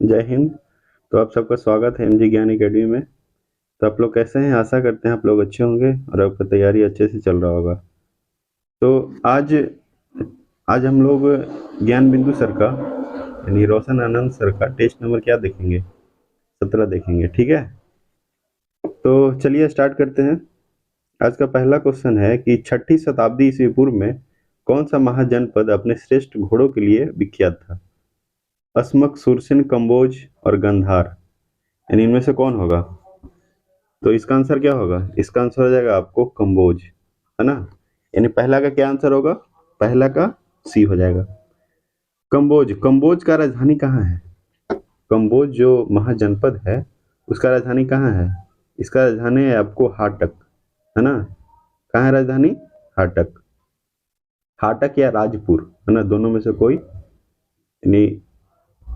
जय हिंद। तो आप सबका स्वागत है एमजी ज्ञान एकेडमी में। तो आप लोग कैसे हैं? आशा करते हैं आप लोग अच्छे होंगे और आपका तैयारी अच्छे से चल रहा होगा। तो आज आज हम लोग ज्ञान बिंदु सर का यानी रोशन आनंद सर का टेस्ट नंबर क्या देखेंगे? 17 देखेंगे, ठीक है। तो चलिए स्टार्ट करते हैं। आज का पहला क्वेश्चन है कि छठी शताब्दी ईस्वी पूर्व में कौन सा महाजनपद अपने श्रेष्ठ घोड़ों के लिए विख्यात था? अस्मक, सुरसिन, कंबोज और गंधार। यानी इनमें से कौन होगा? तो इसका आंसर क्या होगा? इसका आंसर हो जाएगा आपको कंबोज, है ना। यानी पहला का क्या आंसर होगा? पहला का सी हो जाएगा। कंबोज, कंबोज का राजधानी कहाँ है? कंबोज जो महाजनपद है उसका राजधानी कहाँ है? इसका राजधानी है आपको हाटक, है ना। कहाँ है राजधानी? हाटक। हाटक या राजपुर, है ना, दोनों में से कोई। यानी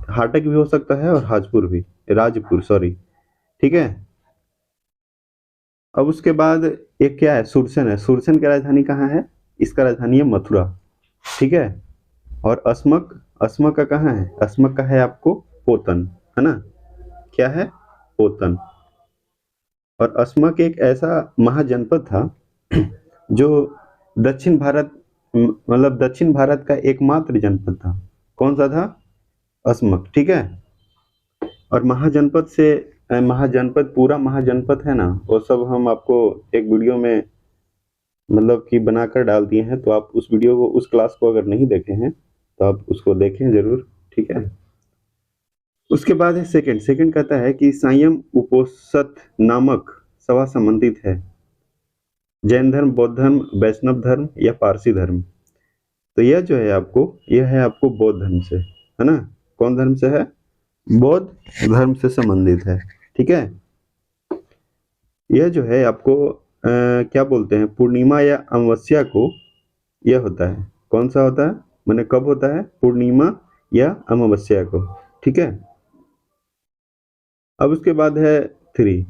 हाटक भी हो सकता है और हाजपुर भी, राजपुर सॉरी, ठीक है। अब उसके बाद एक क्या है? सुरसन है। सुरसन की राजधानी कहाँ है? इसका राजधानी है मथुरा, ठीक है। और अस्मक, अस्मक का कहाँ है? अस्मक का है आपको पोतन, है ना। क्या है? पोतन। और अस्मक एक ऐसा महाजनपद था जो दक्षिण भारत, मतलब दक्षिण भारत का एकमात्र जनपद था। कौन सा था? अस्मक, ठीक है। और महाजनपद से महाजनपद, पूरा महाजनपद है ना, वो सब हम आपको एक वीडियो में मतलब कि बनाकर डाल दिए हैं। तो आप उस वीडियो को, उस क्लास को अगर नहीं देखे हैं तो आप उसको देखें जरूर, ठीक है। उसके बाद है सेकंड। सेकंड कहता है कि संयम उपोसथ नामक सभा संबंधित है जैन धर्म, बौद्ध धर्म, वैष्णव धर्म या पारसी धर्म। तो यह जो है आपको, यह है आपको बौद्ध धर्म से, है ना। कौन धर्म से है? बौद्ध धर्म से संबंधित है, ठीक है। यह जो है आपको क्या बोलते हैं, पूर्णिमा या अमावस्या को यह होता है। कौन सा होता है? मैंने कब होता है? पूर्णिमा या अमावस्या को, ठीक है। अब उसके बाद है थ्री।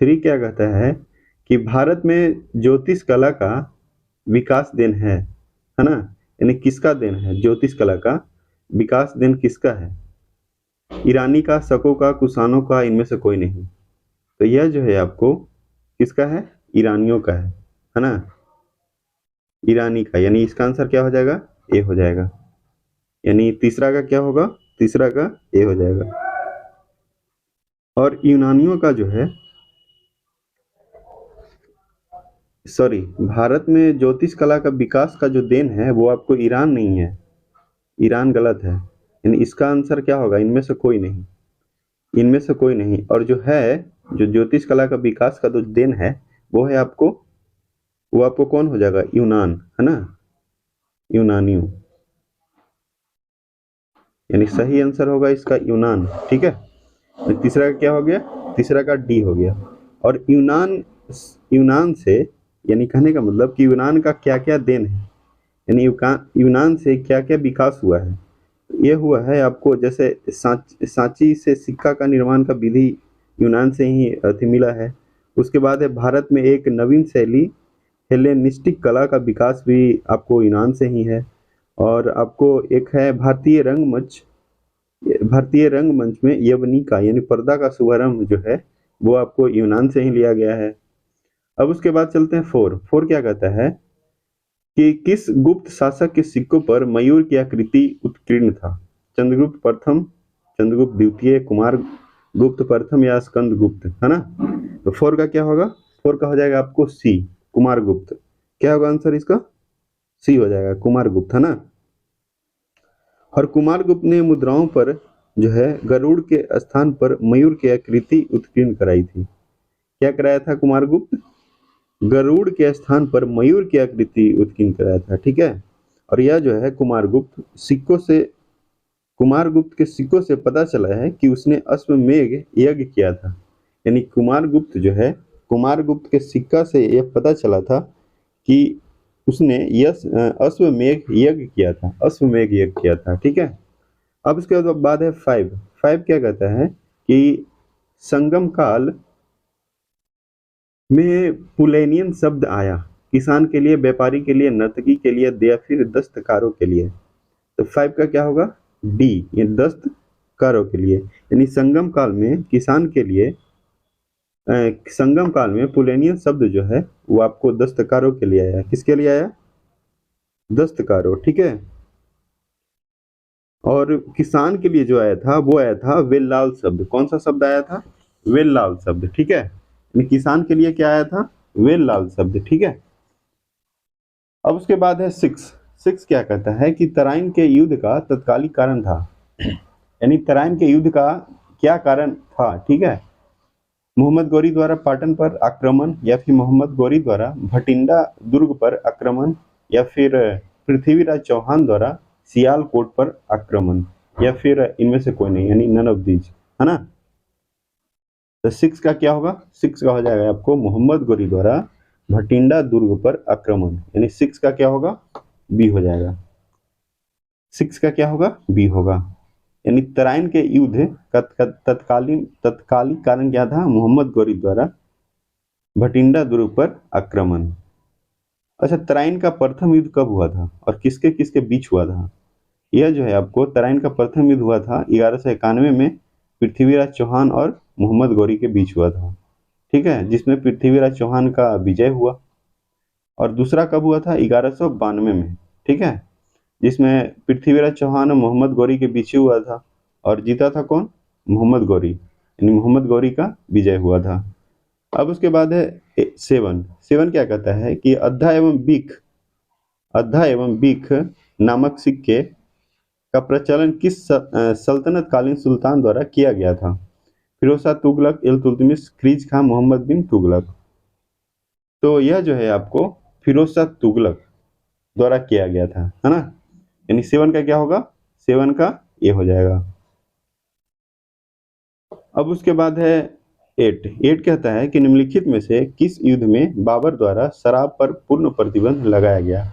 थ्री क्या कहता है कि भारत में ज्योतिष कला का विकास देन है ना। यानी किसका देन है? ज्योतिष कला का विकास देन किसका है? ईरानी का, शकों का, कुषाणों का, इनमें से कोई नहीं। तो यह जो है आपको किसका है? ईरानियों का है ना। ईरानी का, यानी इसका आंसर क्या हो जाएगा? ए हो जाएगा। यानी तीसरा का क्या होगा? तीसरा का ए हो जाएगा। और यूनानियों का जो है, सॉरी, भारत में ज्योतिष कला का विकास का जो देन है वो आपको ईरान नहीं है। ईरान गलत है। यानी इसका आंसर क्या होगा? इनमें से कोई नहीं, इनमें से कोई नहीं। और जो है, जो ज्योतिष कला का विकास का जो देन है वो है आपको, वो आपको कौन हो जाएगा? यूनान, है ना, यूनानियों। यानी सही आंसर होगा इसका यूनान, ठीक है। तो तीसरा का क्या हो गया? तीसरा का डी हो गया। और यूनान, यूनान से, यानी कहने का मतलब कि यूनान का क्या क्या देन है, यानी यूनान से क्या क्या विकास हुआ है। ये हुआ है आपको, जैसे सांची से सिक्का का निर्माण का विधि यूनान से ही मिला है। उसके बाद है भारत में एक नवीन शैली हेलेनिस्टिक कला का विकास भी आपको यूनान से ही है। और आपको एक है भारतीय रंगमंच, भारतीय रंगमंच में यवनिका यानी पर्दा का शुभारंभ जो है वो आपको यूनान से ही लिया गया है। अब उसके बाद चलते हैं फोर। फोर क्या कहता है कि किस गुप्त शासक के सिक्कों पर मयूर की आकृति उत्कीर्ण था? चंद्रगुप्त प्रथम, चंद्रगुप्त द्वितीय, कुमार गुप्त प्रथम या स्कंद गुप्त, है ना। तो फोर का क्या होगा? फोर का हो जाएगा आपको सी, कुमार गुप्त। क्या होगा आंसर इसका? सी हो जाएगा, कुमार गुप्त, है ना। और कुमार गुप्त ने मुद्राओं पर जो है गरुड़ के स्थान पर मयूर की आकृति उत्कीर्ण कराई थी। क्या कराया था कुमार गुप्त? गरुड़ के स्थान पर मयूर की आकृति उत्कीर्ण कराया था, ठीक है। और यह जो है कुमार गुप्त सिक्कों से, कुमार गुप्त के सिक्कों से पता चला है कि उसने अश्वमेध यज्ञ किया था। यानी कुमार गुप्त जो है, कुमार गुप्त के सिक्का से यह पता चला था कि उसने यश अश्वमेध यज्ञ किया था, अश्वमेध यज्ञ किया था, ठीक है। अब उसके बाद है फाइव। फाइव क्या कहता है कि संगम काल में पुलेनियन शब्द आया किसान के लिए, व्यापारी के लिए, नर्तकी के लिए या फिर दस्तकारों के लिए। तो 5 का क्या होगा, डी, ये दस्तकारों के लिए। यानी संगम काल में किसान के लिए संगम काल में पुलेनियन शब्द जो है वो आपको दस्तकारों के लिए आया। किसके लिए आया, दस्तकारों, ठीक है। और किसान के लिए जो आया था वो आया था वेल्लाल शब्द। कौन सा शब्द आया था, वेल्लाल शब्द, ठीक है। यानी किसान के लिए क्या आया था, वेल्लाल शब्द, ठीक है। अब उसके बाद है 6 क्या कहता है कि तराइन के युद्ध का तत्कालिक कारण था। यानी तराइन के युद्ध का क्या कारण था, ठीक है। मोहम्मद गौरी द्वारा पाटन पर आक्रमण, या फिर मोहम्मद गौरी द्वारा भटिंडा दुर्ग पर आक्रमण, या फिर पृथ्वीराज चौहान द्वारा सियालकोट पर आक्रमण, या फिर इनमें से कोई नहीं, यानी नन ऑफ दीज, है ना। तो 6 का क्या होगा, 6 का हो जाएगा आपको मोहम्मद गौरी द्वारा भटिंडा दुर्ग पर आक्रमण। यानी 6 का क्या होगा, बी हो जाएगा। 6 का क्या होगा, बी होगा। यानी तराइन के युद्ध का तत्कालीन कारण क्या था, मोहम्मद गौरी द्वारा भटिंडा दुर्ग पर आक्रमण। अच्छा, तराइन का प्रथम युद्ध कब हुआ था और किसके किसके बीच हुआ था। यह जो है आपको तराइन का प्रथम युद्ध हुआ था 1191 में पृथ्वीराज चौहान और मोहम्मद गौरी के बीच हुआ था, ठीक है, जिसमें पृथ्वीराज चौहान का विजय हुआ। और दूसरा कब हुआ था, 1192 में, ठीक है, जिसमें पृथ्वीराज चौहान और मोहम्मद गौरी के बीच हुआ था। और जीता था कौन, मोहम्मद गौरी, यानी मोहम्मद गौरी का विजय हुआ था। अब उसके बाद है 7 क्या कहता है कि अद्धा एवं बीख नामक सिक्के का प्रचलन किस सल्तनत कालीन सुल्तान द्वारा किया गया था। फिरोज तुगलक, इल्तुतमिश, खिलजी खां, मोहम्मद बिन तुगलक। तो यह जो है आपको फिरोज तुगलक द्वारा किया गया था, है ना। यानी 7 का क्या होगा, 7 का ये हो जाएगा। अब उसके बाद है 8 कहता है कि निम्नलिखित में से किस युद्ध में बाबर द्वारा शराब पर पूर्ण प्रतिबंध लगाया गया।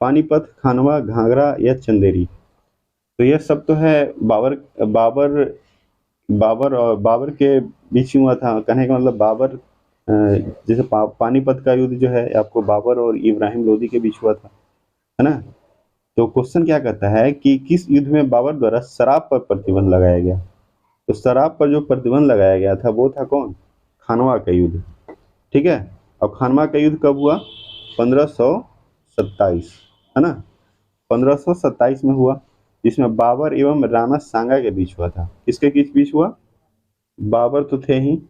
पानीपत, खानवा, घाघरा या चंदेरी। तो यह सब तो है बाबर बाबर बाबर और बाबर के बीच में हुआ था। कहने का मतलब बाबर जैसे पानीपत का युद्ध जो है आपको बाबर और इब्राहिम लोदी के बीच हुआ था, है ना। तो क्वेश्चन क्या कहता है कि किस युद्ध में बाबर द्वारा शराब पर प्रतिबंध लगाया गया। तो शराब पर जो प्रतिबंध लगाया गया था वो था कौन, खानवा का युद्ध, ठीक है। और खानवा का युद्ध कब हुआ, 1527, है ना, 1527 में हुआ, जिसमें बाबर एवं राणा सांगा के बीच हुआ था। किसके बीच हुआ, बाबर तो थे ही,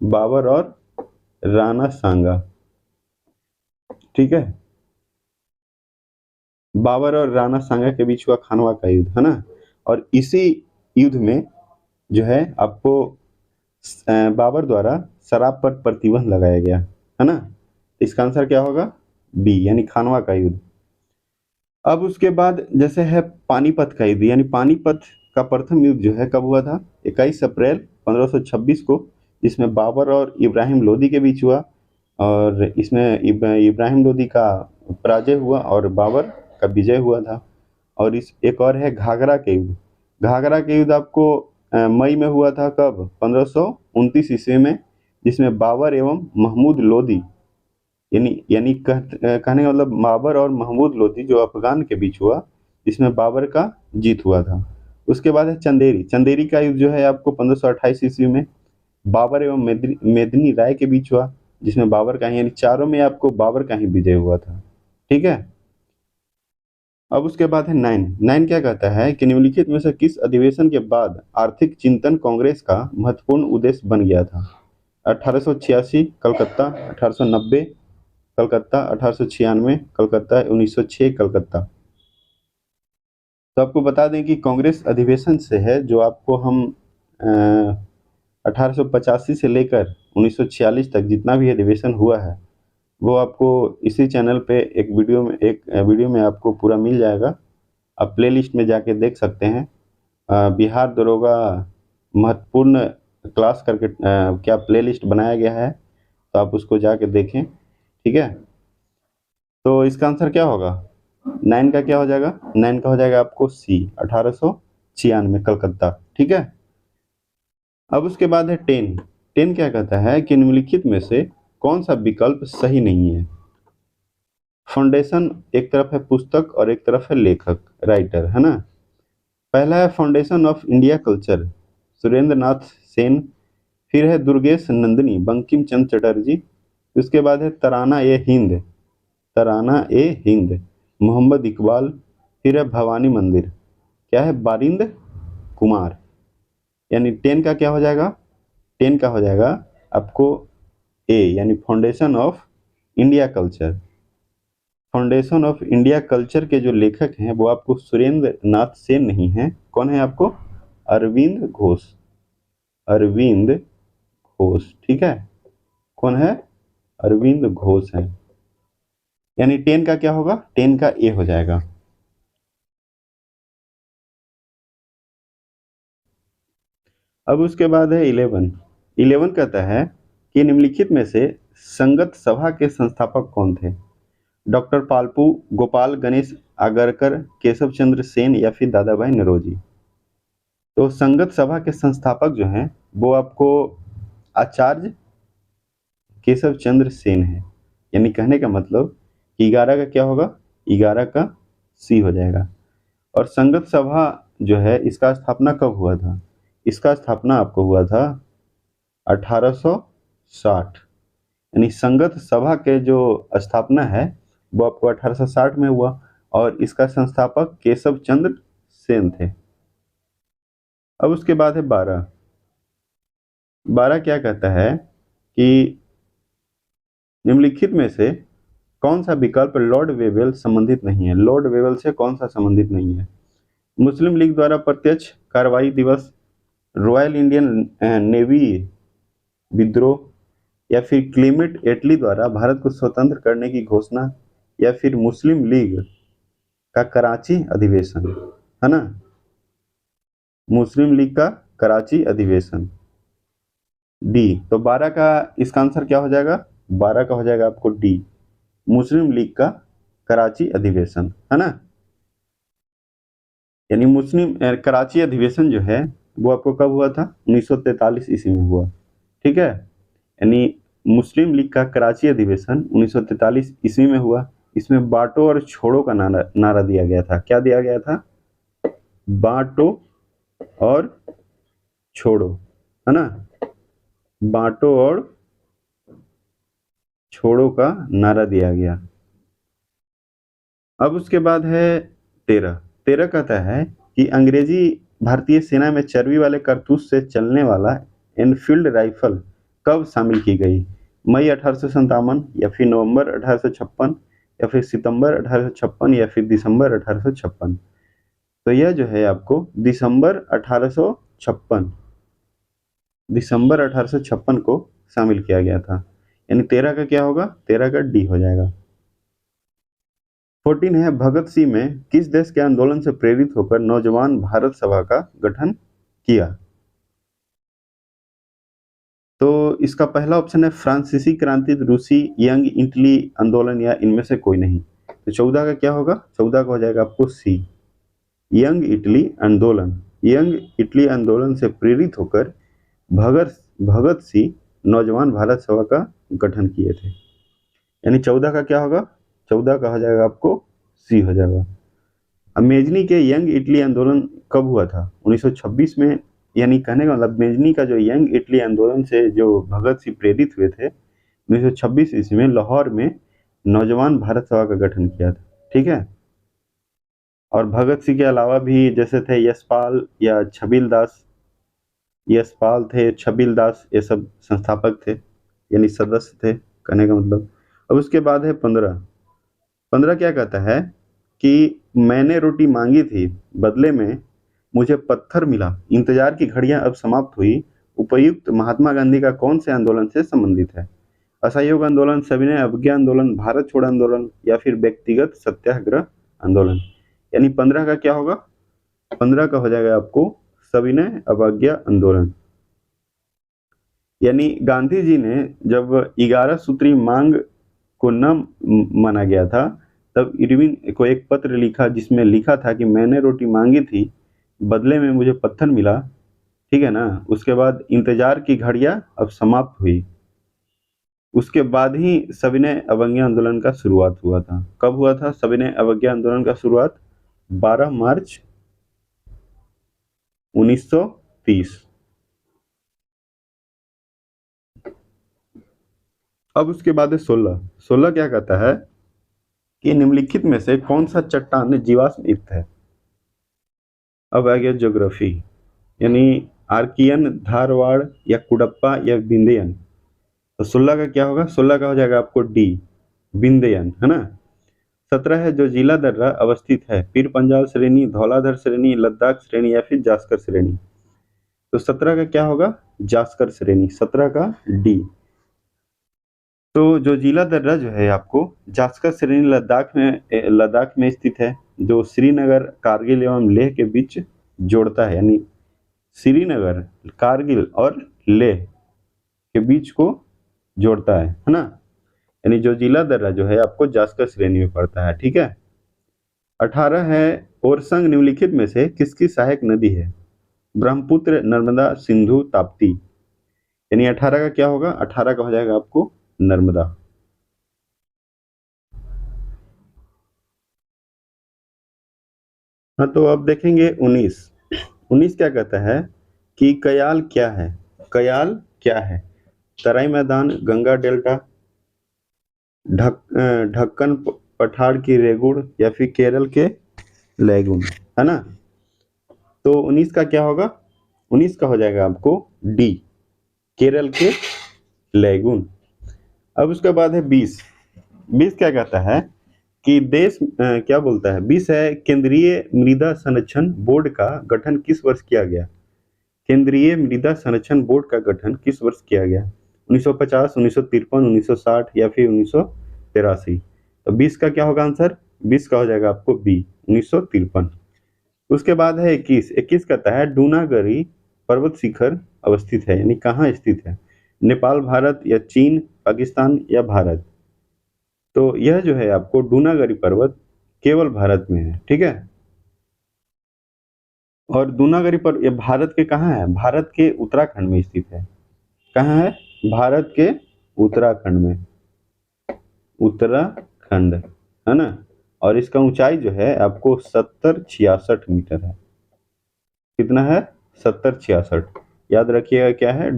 बाबर और राणा सांगा, ठीक है, बाबर और राणा सांगा के बीच हुआ खानवा का युद्ध, है ना। और इसी युद्ध में जो है आपको बाबर द्वारा शराब पर प्रतिबंध लगाया गया, है ना। इसका आंसर क्या होगा, बी, यानी खानवा का युद्ध। अब उसके बाद जैसे है पानीपत का युद्ध, यानी पानीपत का प्रथम युद्ध जो है कब हुआ था, 21 अप्रैल 1526 को, जिसमें बाबर और इब्राहिम लोदी के बीच हुआ। और इसमें इब्राहिम लोदी का पराजय हुआ और बाबर का विजय हुआ था। और इस एक और है घाघरा के युद्ध। घाघरा के युद्ध आपको मई में हुआ था, कब, 1529 ईस्वी में, जिसमें बाबर एवं महमूद लोदी, यानी कहने का मतलब बाबर और महमूद लोदी जो अफगान के बीच हुआ, जिसमें बाबर का जीत हुआ था। उसके बाद है चंदेरी का युद्ध जो है आपको 1528 ईस्वी में बाबर एवं मेदिनी राय के बीच हुआ, जिसमें बाबर का ही, यानी चारों में आपको बाबर का ही विजय हुआ था, ठीक है। अब उसके बाद है 9 क्या कहता है कि निम्नलिखित में से किस अधिवेशन के बाद आर्थिक चिंतन कांग्रेस का महत्वपूर्ण उद्देश्य बन गया था। 1886 कलकत्ता, 1890 कलकत्ता, 1896 कलकत्ता, 1906 कलकत्ता। तो आपको बता दें कि कांग्रेस अधिवेशन से है जो आपको हम 1885 से लेकर 1946 तक जितना भी अधिवेशन हुआ है वो आपको इसी चैनल पे एक वीडियो में आपको पूरा मिल जाएगा। आप प्लेलिस्ट में जाके देख सकते हैं। बिहार दरोगा महत्वपूर्ण क्लास करके क्या प्लेलिस्ट बनाया गया है, तो आप उसको जाके देखें, ठीक है। तो इसका आंसर क्या होगा, 9 का क्या हो जाएगा, 9 का हो जाएगा आपको सी, 1896 कलकत्ता, ठीक है। अब उसके बाद है 10 क्या कहता है कि निम्नलिखित में से कौन सा विकल्प सही नहीं है। फाउंडेशन एक तरफ है पुस्तक और एक तरफ है लेखक, राइटर, है ना। पहला है foundation of India culture, Surendra Nath Sen. फिर है दुर्गेश नंदिनी, बंकिम चंद्र चटर्जी। उसके बाद है तराना ए हिंद, तराना ए हिंद, मोहम्मद इकबाल। फिर है भवानी मंदिर, क्या है, बारिंद कुमार। यानी 10 का क्या हो जाएगा, 10 का हो जाएगा आपको ए, यानी foundation of India culture. Foundation of India culture के जो लेखक हैं वो आपको सुरेंद्र नाथ सेन नहीं है, कौन है आपको, अरविंद घोष, अरविंद घोष, ठीक है, कौन है, अरविंद घोष है। यानी 10 का क्या होगा, 10 का ए हो जाएगा। अब उसके बाद है 11। 11 कहता है कि निम्नलिखित में से संगत सभा के संस्थापक कौन थे, डॉक्टर पालपू, गोपाल गणेश आगरकर, केशव चंद्र सेन या फिर दादा भाई नौरोजी। तो संगत सभा के संस्थापक जो हैं वो आपको आचार्य केशव चंद्र सेन है। यानी कहने का मतलब 11 का क्या होगा, 11 का सी हो जाएगा। और संगत सभा जो है इसका स्थापना कब हुआ था, इसका स्थापना आपको हुआ था 1860। यानी संगत सभा के जो स्थापना है वो आपको 1860 में हुआ और इसका संस्थापक केशव चंद्र सेन थे। अब उसके बाद है 12। 12 क्या कहता है कि निम्नलिखित में से कौन सा विकल्प लॉर्ड वेवेल संबंधित नहीं है, लॉर्ड वेवेल से कौन सा संबंधित नहीं है, मुस्लिम लीग द्वारा प्रत्यक्ष कार्रवाई दिवस, रॉयल इंडियन नेवी विद्रोह, या फिर क्लेमेंट एटली द्वारा भारत को स्वतंत्र करने की घोषणा, या फिर मुस्लिम लीग का कराची अधिवेशन, है ना, मुस्लिम लीग का कराची अधिवेशन, डी। तो 12 का इसका आंसर क्या हो जाएगा, 12 का हो जाएगा आपको डी, मुस्लिम लीग का कराची अधिवेशन, है ना। यानी मुस्लिम कराची अधिवेशन जो है वो आपको कब हुआ था, 1943 ईस्वी में हुआ, ठीक है। यानी मुस्लिम लीग का कराची अधिवेशन 1943 ईस्वी में हुआ। इसमें बांटो और छोड़ो का नारा दिया गया था, क्या दिया गया था, बांटो और छोड़ो, है ना, बांटो और छोड़ो का नारा दिया गया। अब उसके बाद है 13। 13 कहता है कि अंग्रेजी भारतीय सेना में चर्बी वाले कारतूस से चलने वाला एनफील्ड राइफल कब शामिल की गई, मई 1857, या फिर नवंबर 1856, या फिर सितंबर 1856, या फिर दिसंबर 1856। तो यह जो है आपको दिसंबर 1856, दिसंबर 1856 को शामिल किया गया था। यानी 13 का क्या होगा, 13 का डी हो जाएगा। 14 है भगत सिंह में किस देश के आंदोलन से प्रेरित होकर नौजवान भारत सभा का गठन किया। तो इसका पहला ऑप्शन है फ्रांसीसी क्रांति, रूसी, यंग इटली आंदोलन, या इनमें से कोई नहीं। तो 14 का क्या होगा, 14 का हो जाएगा आपको सी, यंग इटली आंदोलन। यंग इटली आंदोलन से प्रेरित होकर भगत सिंह नौजवान भारत सभा का गठन किए थे। यानी 14 का क्या होगा, 14 का हो जाएगा आपको सी हो जाएगा। अब मेजनी के यंग इटली आंदोलन कब हुआ था, 1926 में। यानी कहने का मतलब मेजनी का जो यंग इटली आंदोलन से जो भगत सिंह प्रेरित हुए थे 1926 ईस्वी में लाहौर में नौजवान भारत सभा का गठन किया था, ठीक है। और भगत सिंह के अलावा भी जैसे थे यशपाल या छबील दास, यशपाल थे, छबील दास, ये सब संस्थापक थे, यानी सदस्य थे, कहने का मतलब। अब उसके बाद है 15। 15 क्या कहता है कि मैंने रोटी मांगी थी, बदले में मुझे पत्थर मिला, इंतजार की घड़ियां अब समाप्त हुई, उपयुक्त महात्मा गांधी का कौन से आंदोलन से संबंधित है, असहयोग आंदोलन, सविनय अवज्ञा आंदोलन, भारत छोड़ो आंदोलन, या फिर व्यक्तिगत सत्याग्रह आंदोलन। यानी 15 का क्या होगा, 15 का हो जाएगा आपको सविनय अवज्ञा आंदोलन। यानी गांधी जी ने जब 11 सूत्री मांग को न माना गया था तब इरविन को एक पत्र लिखा जिसमें लिखा था कि मैंने रोटी मांगी थी, बदले में मुझे पत्थर मिला, ठीक है ना। उसके बाद इंतजार की घड़ियां अब समाप्त हुई, उसके बाद ही सविनय अवज्ञा आंदोलन का शुरुआत हुआ था। कब हुआ था सविनय अवज्ञा आंदोलन का शुरुआत? 12 मार्च 1930। अब उसके बाद है 16 क्या कहता है कि निम्नलिखित में से कौन सा चट्टान जीवाश्म युक्त है? अब आ गया ज्योग्राफी, यानी आर्कियन, धारवाड़ या कुडप्पा या विंध्ययन। तो 16 का क्या होगा? 16 का हो जाएगा आपको डी, विंध्ययन, है ना। 17 है जो जिला दर्रा अवस्थित है, पीर पंजाल श्रेणी, धौलाधर श्रेणी, लद्दाख श्रेणी या फिर जास्कर श्रेणी। तो 17 का क्या होगा? जास्कर श्रेणी, 17 का डी। तो जो जिला दर्रा जो है आपको जास्कर श्रेणी लद्दाख में स्थित है, जो श्रीनगर, कारगिल एवं लेह के बीच जोड़ता है, यानी श्रीनगर, कारगिल और लेह के बीच को जोड़ता है ना। यानी जो जिला दर्रा जो है आपको जास्कर श्रेणी में पड़ता है, ठीक है। 18 है ओरसंग निम्नलिखित में से किसकी सहायक नदी है? ब्रह्मपुत्र, नर्मदा, सिंधु, ताप्ती। यानी 18 का क्या होगा? 18 का हो जाएगा आपको नर्मदा। हाँ, तो अब देखेंगे 19 क्या कहता है कि कयाल क्या है? कयाल क्या है? तराई मैदान, गंगा डेल्टा, ढक्कन पठार की रेगुड़ या फिर केरल के लैगून, है ना। तो 19 का क्या होगा? 19 का हो जाएगा आपको डी, केरल के लैगून। अब उसके बाद है 20 क्या कहता है कि देश क्या बोलता है? 20 है केंद्रीय मृदा संरक्षण बोर्ड का गठन किस वर्ष किया गया? केंद्रीय मृदा संरक्षण बोर्ड का गठन किस वर्ष किया गया? 1950, 1953, 1960 या फिर 1983। तो 20 का क्या होगा आंसर? 20 का हो जाएगा आपको बी, 1953। उसके बाद है 21 कहता है डूनागरी पर्वत शिखर अवस्थित है, यानी कहाँ स्थित है? नेपाल, भारत या चीन, पाकिस्तान या भारत। तो यह जो है आपको डूनागरी पर्वत केवल भारत में है, ठीक है। और डूनागरी पर्वत ये भारत के कहाँ है? भारत के उत्तराखंड में स्थित है। कहाँ है? भारत के उत्तराखंड में, उत्तराखंड, है ना। और इसका ऊंचाई जो है आपको 70-66 मीटर है। कितना है? 70-66। याद रखिएगा क्या है?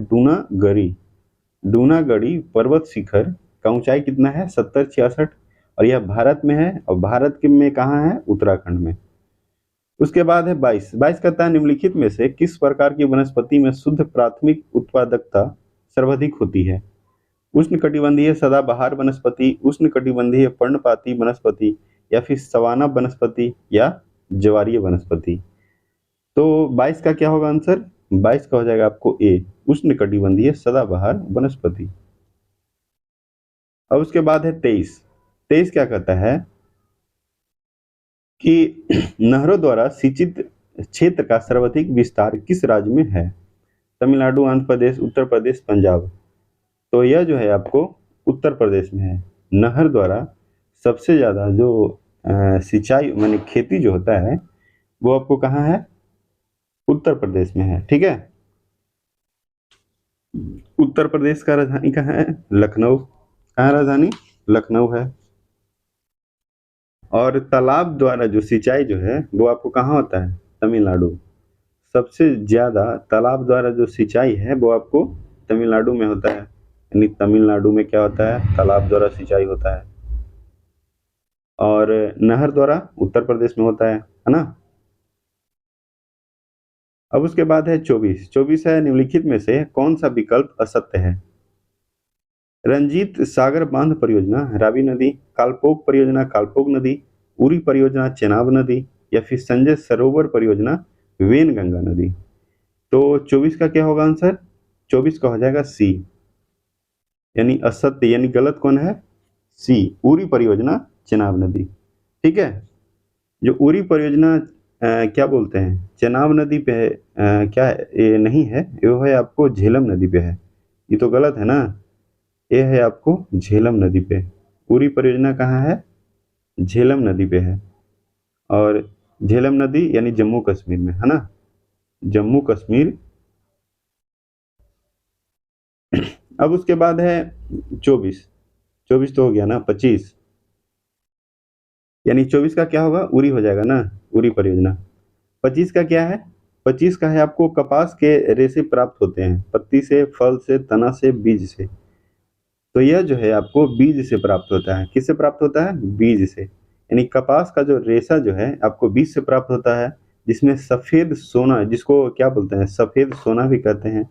डूनागढ़ी पर्वत शिखर का ऊंचाई कितना है? 70-66। और यह भारत में है, और भारत के में कहाँ है? उत्तराखंड में। उसके बाद है 22 कहता है निम्नलिखित में से किस प्रकार की वनस्पति में शुद्ध प्राथमिक उत्पादकता सर्वाधिक होती है? उष्णकटिबंधीय सदाबहार वनस्पति, उष्णकटिबंधीय पर्णपाती वनस्पति या फिर सवाना वनस्पति या ज्वारीय वनस्पति। तो 22 का क्या होगा आंसर? 22 का हो जाएगा आपको ए, उष्णकटिबंधीय सदाबहार वनस्पति। अब उसके बाद है 23 क्या कहता है कि नहरों द्वारा सिंचित क्षेत्र का सर्वाधिक विस्तार किस राज्य में है? तमिलनाडु, आंध्र प्रदेश, उत्तर प्रदेश, पंजाब। तो यह जो है आपको उत्तर प्रदेश में है। नहर द्वारा सबसे ज़्यादा जो सिंचाई माने खेती जो होता है वो आपको कहाँ है? उत्तर प्रदेश में है, ठीक है। उत्तर प्रदेश का राजधानी कहाँ है? लखनऊ। कहाँ राजधानी? लखनऊ है। और तालाब द्वारा जो सिंचाई जो है वो आपको कहाँ होता है? तमिलनाडु। सबसे ज्यादा तालाब द्वारा जो सिंचाई है वो आपको तमिलनाडु में होता है, यानी तमिलनाडु में क्या होता है? तालाब द्वारा सिंचाई होता है। और नहर द्वारा उत्तर प्रदेश में होता है ना। अब उसके बाद है 24 है निम्नलिखित में से कौन सा विकल्प असत्य है? रंजीत सागर बांध परियोजना रावी नदी, कालपोक परियोजना कालपोक नदी, उरी परियोजना चेनाब नदी या फिर संजय सरोवर परियोजना वेनगंगा नदी। तो 24 का क्या होगा आंसर? 24 का हो जाएगा सी, यानी असत्य, यानी गलत कौन है? सी, उरी परियोजना चेनाब नदी, ठीक है। जो उरी परियोजना क्या बोलते हैं? चेनाब नदी पे है, क्या है? ये नहीं है, ये है आपको झेलम नदी पे है। ये तो गलत है ना, ये है आपको झेलम नदी पे। पूरी परियोजना कहाँ है? झेलम नदी पे है। और झेलम नदी यानी जम्मू कश्मीर में, है ना, जम्मू कश्मीर अब उसके बाद है 24। 24 तो हो गया ना, 25, यानी 24 का क्या होगा, उरी हो जाएगा ना, उरी परियोजना। 25 का क्या है, 25 का है आपको कपास के रेशे प्राप्त होते हैं, पत्ती से, फल से, तना से, बीज से। तो यह जो है आपको बीज से प्राप्त होता है। किससे प्राप्त होता है, बीज से। यानी कपास का जो रेशा जो है आपको बीज से प्राप्त होता है, जिसमें सफेद सोना, जिसको क्या बोलते हैं, सफेद सोना भी कहते हैं।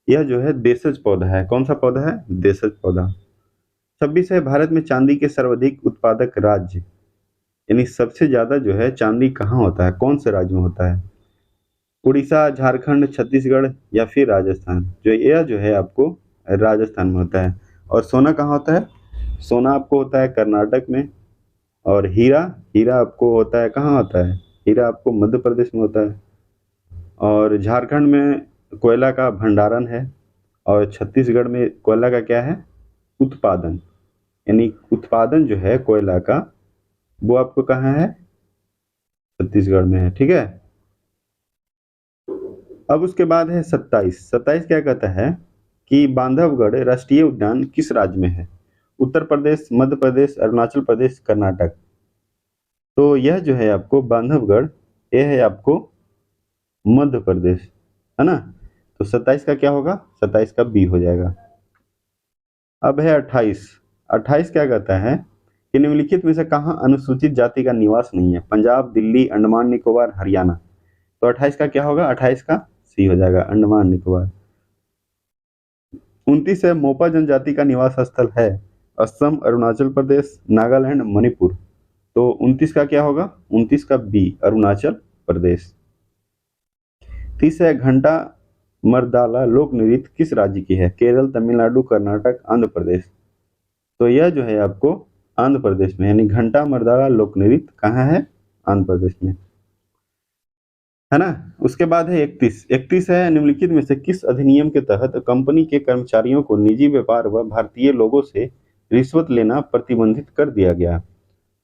यह जो है देशज पौधा है। कौन सा पौधा है, देशज पौधा। 26 है भारत में चांदी के सर्वाधिक उत्पादक राज्य, यानी सबसे ज्यादा जो है चांदी कहाँ होता है, कौन से राज्य में होता है। उड़ीसा, झारखंड, छत्तीसगढ़ या फिर राजस्थान। जो यह जो है आपको राजस्थान में होता है। और सोना कहाँ होता है, सोना आपको होता है कर्नाटक में। और हीरा, हीरा आपको होता है कहाँ होता है, हीरा आपको मध्य प्रदेश में होता है। और झारखंड में कोयला का भंडारण है। और छत्तीसगढ़ में कोयला का क्या है, उत्पादन। यानी उत्पादन जो है कोयला का, वो आपको कहाँ है, छत्तीसगढ़ में है। ठीक है। अब उसके बाद है 27। 27 क्या कहता है कि बांधवगढ़ राष्ट्रीय उद्यान किस राज्य में है। उत्तर प्रदेश, मध्य प्रदेश, अरुणाचल प्रदेश, कर्नाटक। तो यह जो है आपको बांधवगढ़, यह है आपको मध्य प्रदेश, है ना। तो 27 का क्या होगा, 27 का बी हो जाएगा। अब है 28। 28 क्या कहता है कि निम्नलिखित में से कहाँ अनुसूचित जाति का निवास नहीं है। पंजाब, दिल्ली, अंडमान निकोबार, हरियाणा। तो 28 का क्या होगा, 28 का सी हो जाएगा, अंडमान निकोबार। 29 है मोपा जनजाति का निवास स्थल है असम, अरुणाचल प्रदेश, नागालैंड, मणिपुर। तो 29 का क्या होगा, 29 का बी, अरुणाचल प्रदेश। 30 है घंटा मर्दाला लोक नृत्य किस राज्य की है। केरल, तमिलनाडु, कर्नाटक, आंध्र प्रदेश। तो यह जो है आपको आंध्र प्रदेश में, यानी घंटा मर्दाला लोक नृत्य कहाँ है, आंध्र प्रदेश में, है ना। उसके बाद है 31। 31 है निम्नलिखित में से किस अधिनियम के तहत कंपनी के कर्मचारियों को निजी व्यापार व भारतीय लोगों से रिश्वत लेना प्रतिबंधित कर दिया गया।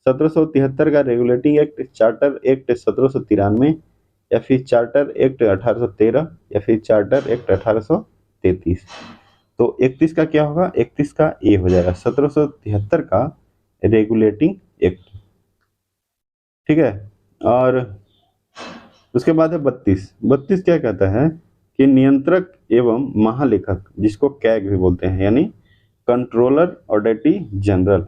1773 का रेगुलेटिंग एक्ट, चार्टर एक्ट 1793, या फिर चार्टर एक्ट 1813, या फिर चार्टर एक्ट 1833। तो 31 का क्या होगा, 31 का ए हो जाएगा, 1773 का रेगुलेटिंग एक्ट। ठीक है। और उसके बाद है 32। 32 क्या कहता है कि नियंत्रक एवं महालेखक, जिसको कैग भी बोलते हैं, यानी कंट्रोलर ऑडिटी जनरल,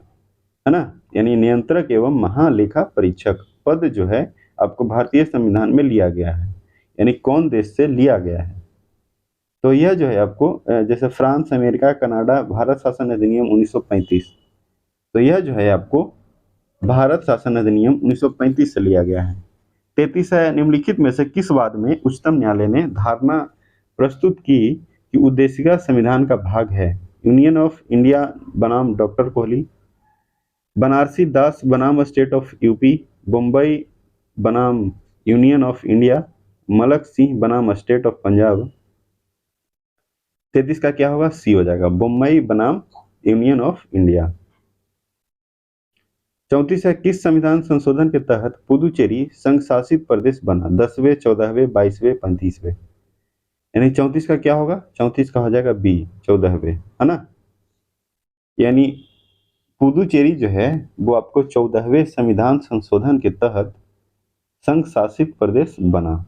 है ना, यानी नियंत्रक एवं महालेखा परीक्षक पद जो है आपको भारतीय संविधान में लिया गया है, यानी कौन देश से लिया गया है। तो यह जो है आपको जैसे फ्रांस, अमेरिका, कनाडा, भारत शासन अधिनियम 1935। तो यह जो है आपको भारत शासन अधिनियम 1935 से लिया गया है। 33 है निम्नलिखित में से किस वाद में उच्चतम न्यायालय ने धारणा प्रस्तुत की कि उद्देशिका संविधान का भाग है। यूनियन ऑफ इंडिया बनाम डॉक्टर कोहली, बनारसी दास बनाम स्टेट ऑफ यूपी, बम्बई बनाम union of India, Malak Singh बनाम स्टेट ऑफ पंजाब। 33 का क्या होगा, सी हो जाएगा, बम्बई बनाम यूनियन ऑफ इंडिया। 34 है किस संविधान संशोधन के तहत पुदुचेरी संघ शासित प्रदेश बना। 10वें, 14वें, 22वें, 35वें। यानी 34 का क्या होगा, 34 का हो जाएगा बी, 14वें, है ना। यानी पुदुचेरी जो है वो आपको 14वें संविधान संशोधन के तहत संघ शासित प्रदेश बना।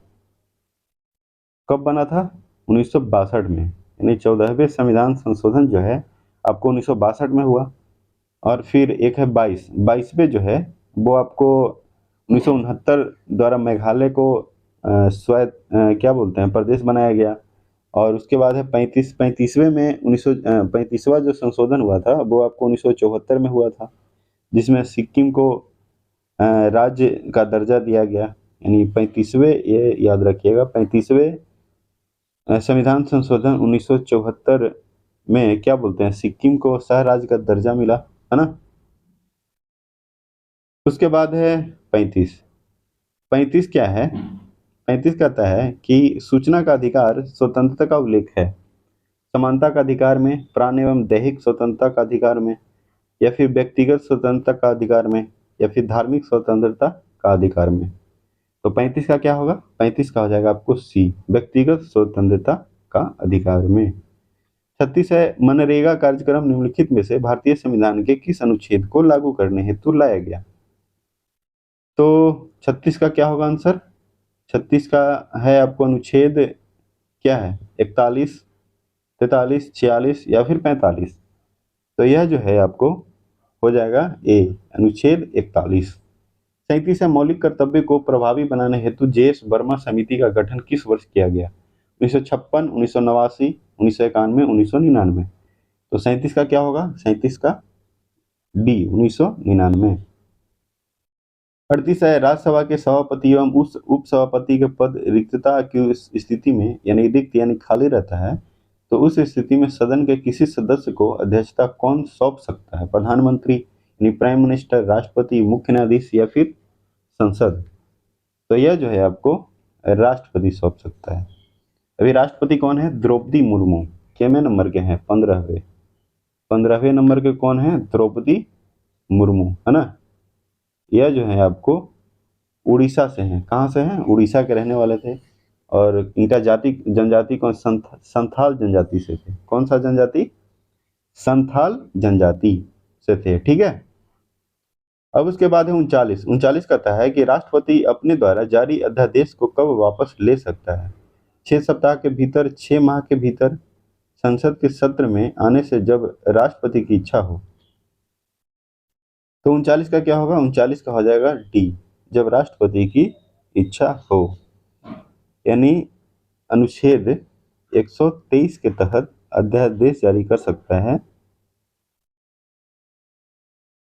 कब बना था, 1962 में। यानी 14वें संविधान संशोधन जो है आपको 1962 में हुआ। और फिर एक है 22वें जो है वो आपको 1969 द्वारा मेघालय को स्वायत्त क्या बोलते हैं, प्रदेश बनाया गया। और उसके बाद है 35वें में 1935वां जो संशोधन हुआ था वो आपको 1974 में हुआ था, जिसमें सिक्किम को राज्य का दर्जा दिया गया। यानी 35वें, ये याद रखिएगा, 35वें संविधान संशोधन 1974 में क्या बोलते हैं, सिक्किम को सह राज्य का दर्जा मिला, है ना। उसके बाद है 35। 35 क्या है, 35 कहता है कि सूचना का अधिकार स्वतंत्रता का उल्लेख है। समानता का अधिकार में, प्राण एवं दैहिक स्वतंत्रता का अधिकार में, या फिर व्यक्तिगत स्वतंत्रता का अधिकार में, या फिर धार्मिक स्वतंत्रता का अधिकार में। तो 35 का क्या होगा, 35 का हो जाएगा आपको सी, व्यक्तिगत स्वतंत्रता का अधिकार में। 36 है मनरेगा कार्यक्रम निम्नलिखित में से भारतीय संविधान के किस अनुच्छेद को लागू करने हेतु लाया गया। तो 36 का क्या होगा आंसर? 36 का है आपको अनुच्छेद क्या है, 41, 43, 46 या फिर 45। तो यह जो है आपको हो जाएगा ए, अनुच्छेद 41। 37 है मौलिक कर्तव्य को प्रभावी बनाने हेतु जे.एस. वर्मा समिति का गठन किस वर्ष किया गया। 1956, 1989, 1991, 1999। तो 37 का क्या होगा? 37 का डी, 1999। 38 है राज्यसभा के सभापति एवं उस उपसभापति के पद रिक्तता की स्थिति में यानी रिक्त यानी खाली रहता है, तो उस स्थिति में सदन के किसी सदस्य को अध्यक्षता कौन सौंप सकता है? प्रधानमंत्री यानी प्राइम मिनिस्टर, राष्ट्रपति, मुख्य न्यायाधीश या फिर संसद। तो यह जो है आपको राष्ट्रपति सौंप सकता है। अभी राष्ट्रपति कौन है? द्रौपदी मुर्मू। कितने नंबर के हैं? 15वें नंबर के कौन है? द्रौपदी मुर्मू, है ना। यह जो है आपको उड़ीसा से हैं। कहाँ से हैं? उड़ीसा के रहने वाले थे। और इनका जनजाति कौन? संथाल जनजाति से थे। कौन सा जनजाति? संथाल जनजाति से थे, ठीक है। अब उसके बाद है 39 कहता है कि राष्ट्रपति अपने द्वारा जारी अध्यादेश को कब वापस ले सकता है। 6 सप्ताह के भीतर, 6 माह के भीतर, संसद के सत्र में आने से जब राष्ट्रपति की इच्छा हो। तो 39 का क्या होगा? 39 का हो जाएगा डी, जब राष्ट्रपति की इच्छा हो। यानी अनुच्छेद 123 के तहत अध्यादेश जारी कर सकता है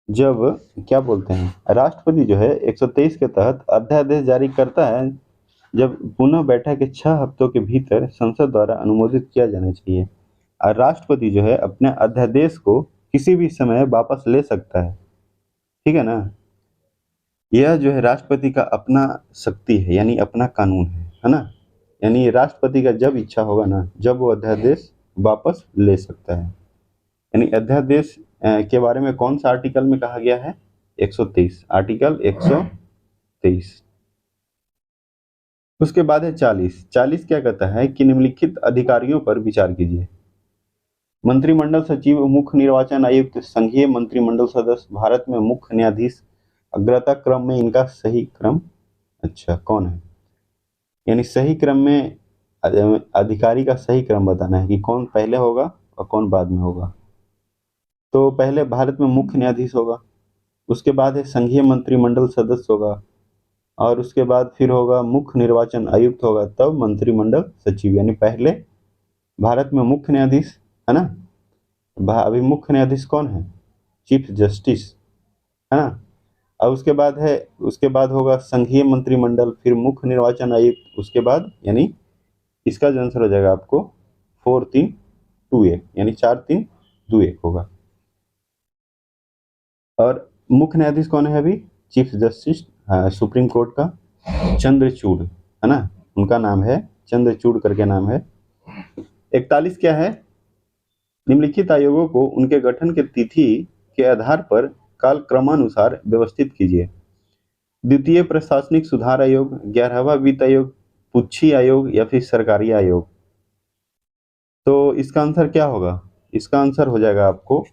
जब, क्या बोलते हैं, राष्ट्रपति जो है 123 के तहत अध्यादेश जारी करता है जब पुनः बैठक के 6 हफ्तों के भीतर संसद द्वारा अनुमोदित किया जाना चाहिए। और राष्ट्रपति जो है अपने अध्यादेश को किसी भी समय वापस ले सकता है, ठीक है ना। यह जो है राष्ट्रपति का अपना शक्ति है, यानी अपना कानून है ना। यानी राष्ट्रपति का जब इच्छा होगा ना, जब वो अध्यादेश वापस ले सकता है। यानी अध्यादेश के बारे में कौन सा आर्टिकल में कहा गया है? 123, आर्टिकल 123। उसके बाद है 40 क्या कहता है कि निम्नलिखित अधिकारियों पर विचार कीजिए। मंत्रिमंडल सचिव, मुख्य निर्वाचन आयुक्त, संघीय मंत्रिमंडल सदस्य, भारत में मुख्य न्यायाधीश। अग्रता क्रम में इनका सही क्रम, अच्छा कौन है? यानी सही क्रम में अधिकारी का सही क्रम बताना है कि कौन पहले होगा और कौन बाद में होगा। तो पहले भारत में मुख्य न्यायाधीश होगा, उसके बाद है संघीय मंत्रिमंडल सदस्य होगा, और उसके बाद फिर होगा मुख्य निर्वाचन आयुक्त होगा, तब मंत्रिमंडल सचिव। यानी पहले भारत में मुख्य न्यायाधीश, है ना। अभी मुख्य न्यायाधीश कौन है? चीफ जस्टिस, है ना। अब उसके बाद होगा संघीय मंत्रिमंडल, फिर मुख्य निर्वाचन आयुक्त, उसके बाद यानी इसका जो आंसर हो जाएगा आपको 4-3-2-1, यानी 4-3-2-1 होगा। और मुख्य न्यायाधीश कौन है अभी? चीफ जस्टिस सुप्रीम कोर्ट का चंद्रचूड़, है ना, उनका नाम है चंद्रचूड़ करके नाम है। 41 क्या है? निम्नलिखित आयोगों को उनके गठन के तिथि के आधार पर कालक्रमानुसार व्यवस्थित कीजिए। द्वितीय प्रशासनिक सुधार आयोग, 11वां वित्त आयोग, पुच्छी आयोग या फिर सरकारी आयोग। तो इसका आंसर क्या होगा? इसका आंसर हो जाएगा आपको,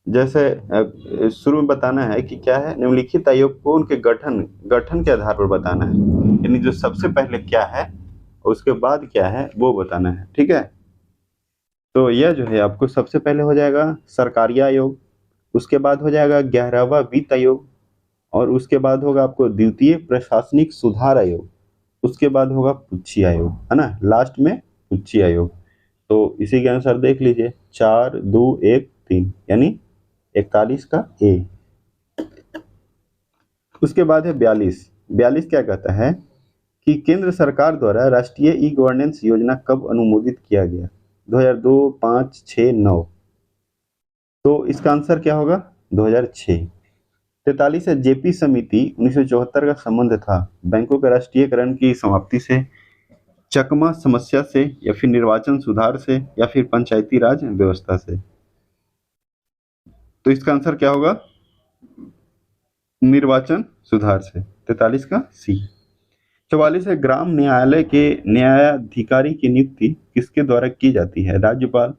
जैसे शुरू में बताना है कि क्या है, निम्नलिखित आयोग को उनके गठन के आधार पर बताना है। यानी जो सबसे पहले क्या है और उसके बाद क्या है वो बताना है, ठीक है। तो यह जो है आपको सबसे पहले हो जाएगा सरकारी आयोग, उसके बाद हो जाएगा 11वां वित्त आयोग, और उसके बाद होगा आपको द्वितीय प्रशासनिक सुधार आयोग, उसके बाद होगा पुच्छी आयोग, है ना, लास्ट में पुच्छी आयोग। तो इसी के अनुसार देख लीजिए 4, 2, 1, 3, यानी 41 का ए। उसके बाद है 42 क्या कहता है कि केंद्र सरकार द्वारा राष्ट्रीय ई गवर्नेंस योजना कब अनुमोदित किया गया? 2002, 5, 6, 9। तो इसका आंसर क्या होगा? 2006। 43 है जेपी समिति 1974 का संबंध था बैंकों के राष्ट्रीयकरण की समाप्ति से, चकमा समस्या से, या फिर निर्वाचन सुधार से, या फिर पंचायती राज व्यवस्था से। तो इसका आंसर क्या होगा? निर्वाचन सुधार से। 43 का सी। 44 है ग्राम न्यायालय के न्यायाधिकारी की नियुक्ति किसके द्वारा की जाती है? राज्यपाल,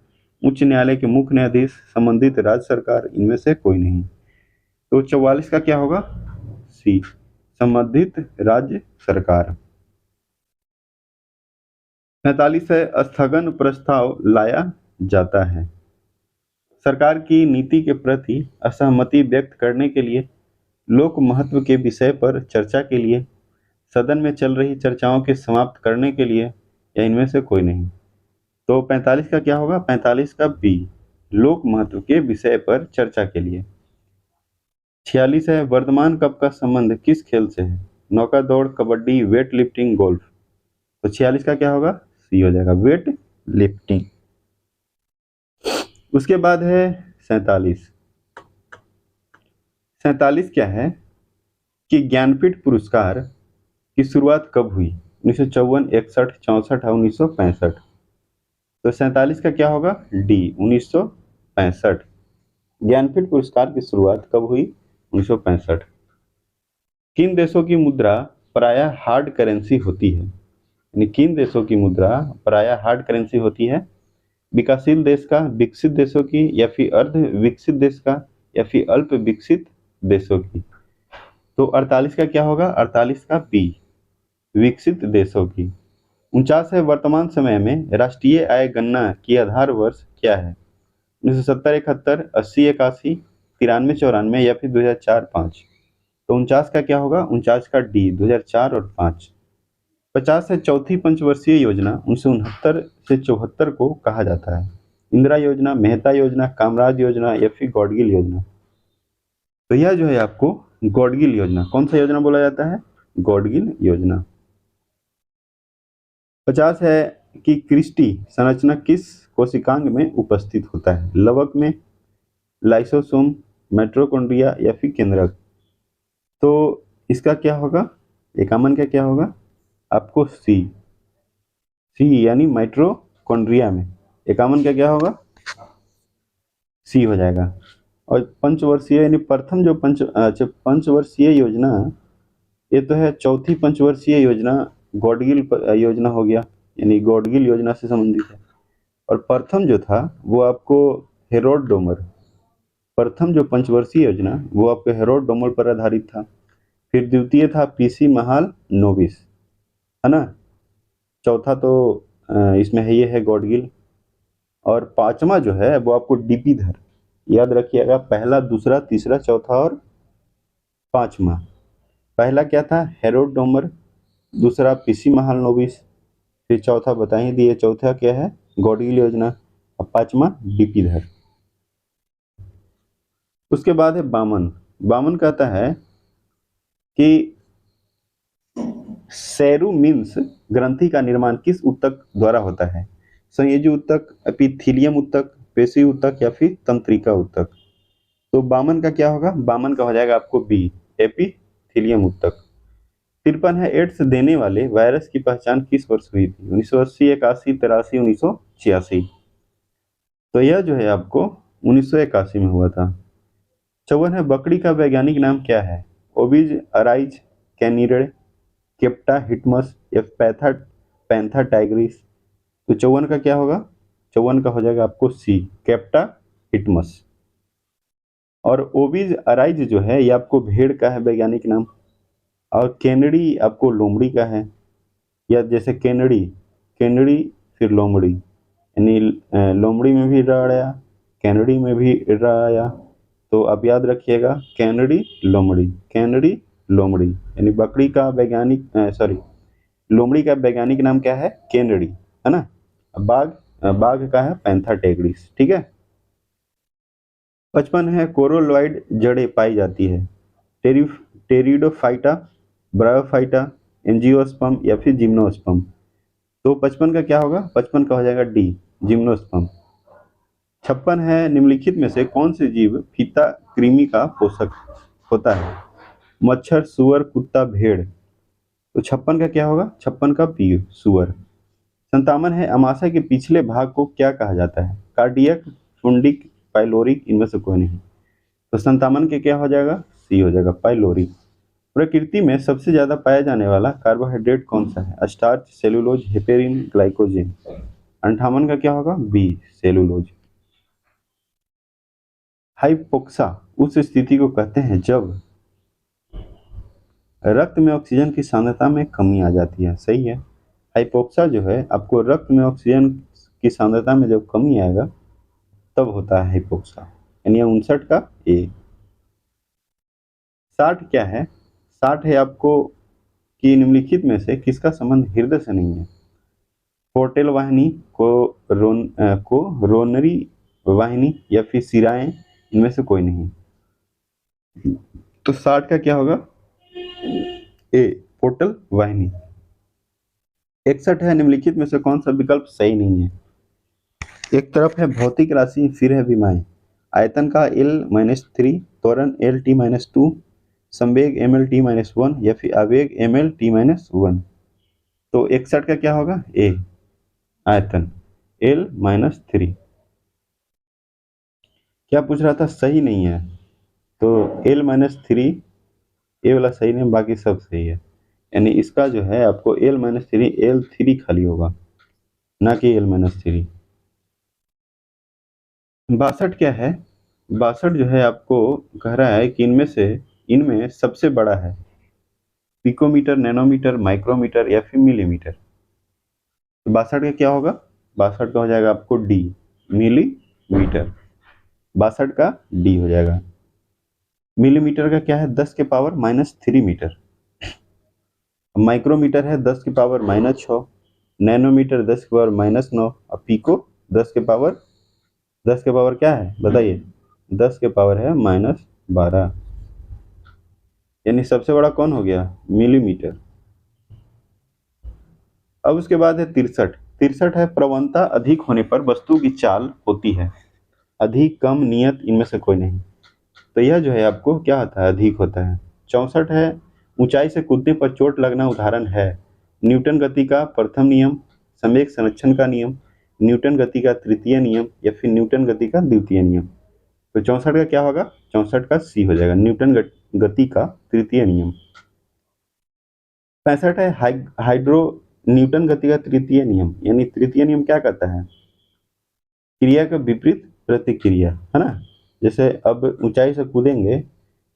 उच्च न्यायालय के मुख्य न्यायाधीश, संबंधित राज्य सरकार, इनमें से कोई नहीं। तो 44 का क्या होगा? सी, संबंधित राज्य सरकार। 45 है स्थगन प्रस्ताव लाया जाता है। सरकार की नीति के प्रति असहमति व्यक्त करने के लिए, लोक महत्व के विषय पर चर्चा के लिए, सदन में चल रही चर्चाओं के समाप्त करने के लिए, या इनमें से कोई नहीं। तो 45 का क्या होगा? 45 का बी, लोक महत्व के विषय पर चर्चा के लिए। 46 है वर्धमान कप का संबंध किस खेल से है? नौका दौड़, कबड्डी, वेट लिफ्टिंग, गोल्फ। तो 46 का क्या होगा? सी हो जाएगा, वेट लिफ्टिंग। उसके बाद है 47। 47 क्या है कि ज्ञानपीठ पुरस्कार की शुरुआत कब हुई? 1954, 61, 64 और 1965। तो 47 का क्या होगा? डी, 1965। ज्ञानपीठ पुरस्कार की शुरुआत कब हुई? 1965। किन देशों की मुद्रा प्रायः हार्ड करेंसी होती है? यानी किन देशों की मुद्रा प्रायः हार्ड करेंसी होती है? विकासशील देश का, विकसित देशों की, या फिर अर्ध विकसित देश का, या फिर अल्प विकसित देशों की। तो 48 का क्या होगा? 48 का बी, विकसित देशों की। 49 है वर्तमान समय में राष्ट्रीय आय गणना की आधार वर्ष क्या है? 1970, 71, 80, 81, 93, 94, या फिर 2004, 5। तो 49 का क्या होगा? 49 का डी, 2004 और 5। 50 है चौथी पंचवर्षीय योजना 1969 से 74 को कहा जाता है? इंदिरा योजना, मेहता योजना, कामराज योजना, या फिर गॉडगिल योजना। तो यह जो है आपको गॉडगिल योजना, कौन सा योजना बोला जाता है? गॉडगिल योजना। 50 है कि क्रिस्टी संरचना किस कोशिकांग में उपस्थित होता है? लवक में, लाइसोसोम, माइटोकॉन्ड्रिया, या फिर केंद्रक। तो इसका क्या होगा? एकामन का क्या होगा? आपको सी, सी यानी माइटोकॉन्ड्रिया में। एकामन का क्या होगा? सी हो जाएगा। और पंचवर्षीय यानी प्रथम जो पंचवर्षीय योजना, ये तो है चौथी पंचवर्षीय योजना, गॉडगिल योजना हो गया, यानी गॉडगिल योजना से संबंधित है। और प्रथम जो था वो आपको हेरोड डोमर, प्रथम जो पंचवर्षीय योजना वो आपको हेरोड डोमर पर आधारित था। फिर द्वितीय था पीसी महाल नोबिस, है ना। चौथा तो इसमें है, ये है गॉडगिल। और पांचवा जो है वो आपको डीपी धर, याद रखिएगा, पहला, दूसरा, तीसरा, चौथा और पांचवा। पहला क्या था? हेरोड डोमर, दूसरा पीसी महाल नोबिस, फिर चौथा बता ही दिए, चौथा क्या है? गॉडगिल योजना, और पांचवा डीपी धर। उसके बाद है बामन। बामन कहता है कि सेरुमिन्स ग्रंथि का निर्माण किस ऊतक द्वारा होता है? संयोजी ऊतक, एपिथीलियम ऊतक, पेशी ऊतक, या फिर तंत्रिका ऊतक। तो बामन का क्या होगा? बामन का हो जाएगा आपको बी, एपिथीलियम ऊतक। 53 है एड्स देने वाले वायरस की पहचान किस वर्ष हुई थी? 1980, 81, 83, 1986। तो यह जो है आपको 1981 में हुआ था। 54 है बकरी का वैज्ञानिक नाम क्या है? ओबिज अराइज कैनिडे, केप्टा हिटमस, या पैंथा टाइग्रिस। तो 54 का क्या होगा? 54 का हो जाएगा आपको सी, केप्टा हिटमस। और ओबिज अराइज जो है ये आपको भेड़ का है वैज्ञानिक नाम, और कैनडी आपको लोमड़ी का है, या जैसे कैनडी फिर लोमड़ी, यानी लोमड़ी में भी र आया, कैनडी में भी र आया। तो आप याद रखिएगा कैनडी लोमड़ी, यानी बकरी का वैज्ञानिक लोमड़ी का वैज्ञानिक नाम क्या है? कैनडी, है ना। बाघ का है पैंथा टेग्रिस, ठीक है। 55 है कोरोलॉइड जड़ें पाई जाती है? टेरिडोफाइटा, ब्रायोफाइटा, एंजियोस्पर्म, या फिर जिम्नोस्पर्म। तो 55 का क्या होगा? 55 का हो जाएगा डी, जिम्नोस्पर्म। 56 है निम्नलिखित में से कौन से जीव फीता कृमि का पोषक होता है? मच्छर, सुअर, कुत्ता, भेड़। तो 56 का क्या होगा? 56 का बी, सुअर। 57 है अमाशय के पिछले भाग को क्या कहा जाता है? कार्डियक, फुंडिक, पाइलोरिक, इनमें से कोई नहीं। तो 57 के क्या हो जाएगा? सी हो जाएगा, पाइलोरिक। प्रकृति में सबसे ज्यादा पाया जाने वाला कार्बोहाइड्रेट कौन सा है? Starch, cellulose, heparin, glycogen. 58 का क्या होगा? B, cellulose. हाइपोक्सा उस स्थिति को कहते हैं जब रक्त में ऑक्सीजन की सांद्रता में कमी आ जाती है। सही है, हाइपोक्सा जो है आपको रक्त में ऑक्सीजन की सांद्रता में जब कमी आएगा तब होता है हाइपोक्सा, यानी 59 का ए। 60 क्या है? 60 है आपको कि निम्नलिखित में से किसका संबंध हृदय से नहीं है? पोर्टेल वाहिनी को रोनरी वाहिनी या फिर सिराएं, इनमें से कोई नहीं। तो 60 का क्या होगा? ए, पोर्टल वाहिनी। 61 है निम्नलिखित में से कौन सा विकल्प सही नहीं है? एक तरफ है भौतिक राशि, फिर है विमाएं। आयतन का L-3, त्वरण L-T-2, संवेग mL-T-1 या फिर आवेग mL-T-1। तो 61 का क्या होगा? ए, आयतन L-3। क्या पूछ रहा था? सही नहीं है, तो L-3 ए वाला सही नहीं, बाकी सब सही है। यानी इसका जो है आपको L-3 L3 खाली होगा, ना कि L-3। 62 क्या है? 62 जो है आपको कह रहा है कि इनमें सबसे बड़ा है पिकोमीटर, नैनोमीटर, माइक्रोमीटर या फिर मिलीमीटर। तो 62 का क्या होगा? 62 का हो जाएगा आपको डी, मिलीमीटर। 62 का डी हो जाएगा। मिलीमीटर का क्या है? 10⁻³ मीटर। माइक्रोमीटर है 10⁻⁻6, नैनोमीटर 10⁻⁻9 और पिको 10 के पावर क्या है बताइए? 10 के पावर है -12, यानी सबसे बड़ा कौन हो गया? मिलीमीटर। अब उसके बाद है 63। 63 है प्रवणता अधिक होने पर वस्तु की चाल होती है, अधिक, कम, नियत, इनमें से कोई नहीं। तो यह जो है आपको क्या होता है? अधिक होता है। 64 है ऊंचाई से कूदने पर चोट लगना उदाहरण है न्यूटन गति का प्रथम नियम, संवेग संरक्षण का नियम, न्यूटन गति का तृतीय नियम या फिर न्यूटन गति का द्वितीय नियम। तो 64 का क्या होगा? 64 का सी हो जाएगा, न्यूटन गति का तृतीय नियम। 65 है हाइड्रो न्यूटन गति का तृतीय नियम, यानी तृतीय नियम क्या कहता है? क्रिया का विपरीत प्रतिक्रिया, है ना। जैसे अब ऊंचाई से कूदेंगे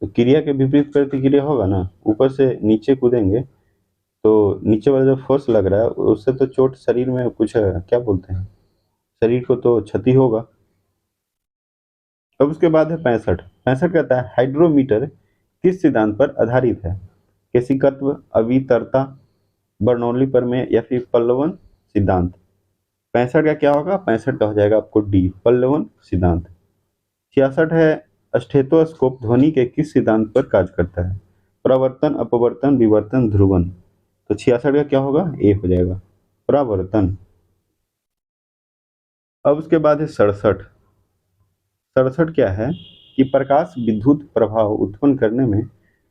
तो क्रिया के विपरीत प्रतिक्रिया होगा ना, ऊपर से नीचे कूदेंगे तो नीचे वाला जो फोर्स लग रहा है उससे तो चोट शरीर में कुछ क्या बोलते हैं, शरीर को तो क्षति होगा। अब उसके बाद है 65। 65 कहता है हाइड्रोमीटर किस सिद्धांत पर आधारित है? केशिकत्व, अवितरता, बर्नौली प्रमेय या फिर पल्लवन सिद्धांत। 65 का क्या होगा? 65 का हो जाएगा आपको डी, पल्लवन सिद्धांत। 66 है स्टेथोस्कोप ध्वनि के किस सिद्धांत पर कार्य करता है? प्रवर्तन, अपवर्तन, विवर्तन, ध्रुवन। तो 66 का क्या होगा? ए हो जाएगा, प्रवर्तन। अब उसके बाद है 67। 67 क्या है कि प्रकाश विद्युत प्रभाव उत्पन्न करने में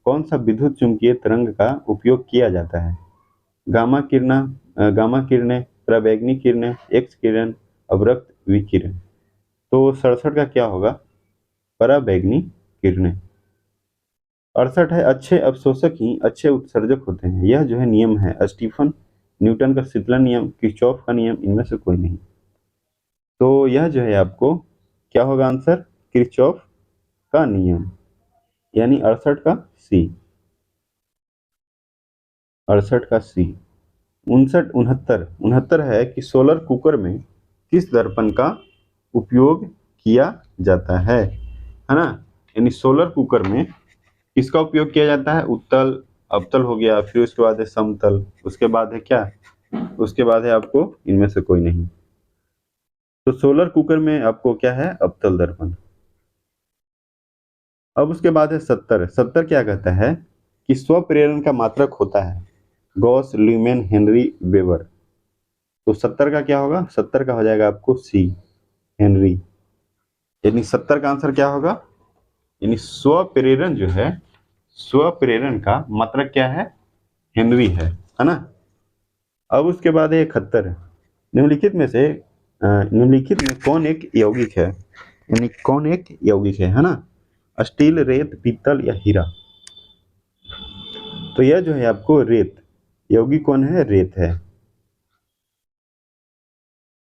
कौन सा विद्युत चुंबकीय तरंग का उपयोग किया जाता है? गामा किरणें, प्रवैग्नि किरणें, एक्स किरण, अवरक्त विकिरण। तो 67 का क्या होगा? पराबैंगनी किरणें। 68 है अच्छे अवशोषक ही अच्छे उत्सर्जक होते हैं। यह जो है नियम है स्टीफन, न्यूटन का शीतलन नियम, किरचॉफ का नियम, इनमें से कोई नहीं। तो यह जो है आपको क्या होगा आंसर? किरचॉफ का नियम, यानी 68 का सी, 68 का सी। 69 है कि सोलर कुकर में किस दर्पण का उपयोग किया जाता है ना। यानी सोलर कुकर में किसका उपयोग किया जाता है? उत्तल, अवतल हो गया, फिर उसके बाद है समतल, उसके बाद है क्या? उसके बाद है आपको इनमें से कोई नहीं। तो सोलर कुकर में आपको क्या है? अवतल दर्पण। अब उसके बाद है 70। 70 क्या कहता है कि स्वप्रेरण का मात्रक होता है गॉस, ल्यूमेन, हेनरी, वेबर। तो 70 का क्या होगा? 70 का हो जाएगा आपको सी, हेनरी। यानी 70 का आंसर क्या होगा? यानी स्वप्रेरण जो है, स्वप्रेरण का मात्रक क्या है? हेनरी है ना। अब उसके बाद है 71। निम्नलिखित में कौन एक यौगिक है? यानी कौन एक यौगिक है ना। स्टील, रेत, पीतल या हीरा। तो यह जो है आपको रेत, यौगिक कौन है? रेत है।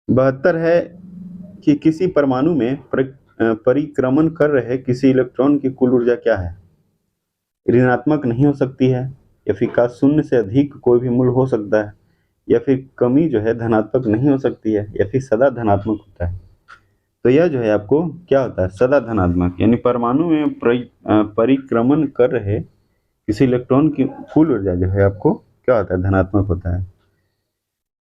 72 है कि किसी परमाणु में परिक्रमण कर रहे किसी इलेक्ट्रॉन की कुल ऊर्जा क्या है? ऋणात्मक नहीं हो सकती है, या फिर का शून्य से अधिक कोई भी मूल्य हो सकता है, या फिर कमी जो है धनात्मक नहीं हो सकती है, या फिर सदा धनात्मक होता है। तो यह जो है आपको क्या होता है? सदा धनात्मक, यानी परमाणु में परिक्रमण कर रहे किसी इलेक्ट्रॉन की कुल ऊर्जा जो है आपको क्या होता है? धनात्मक होता है।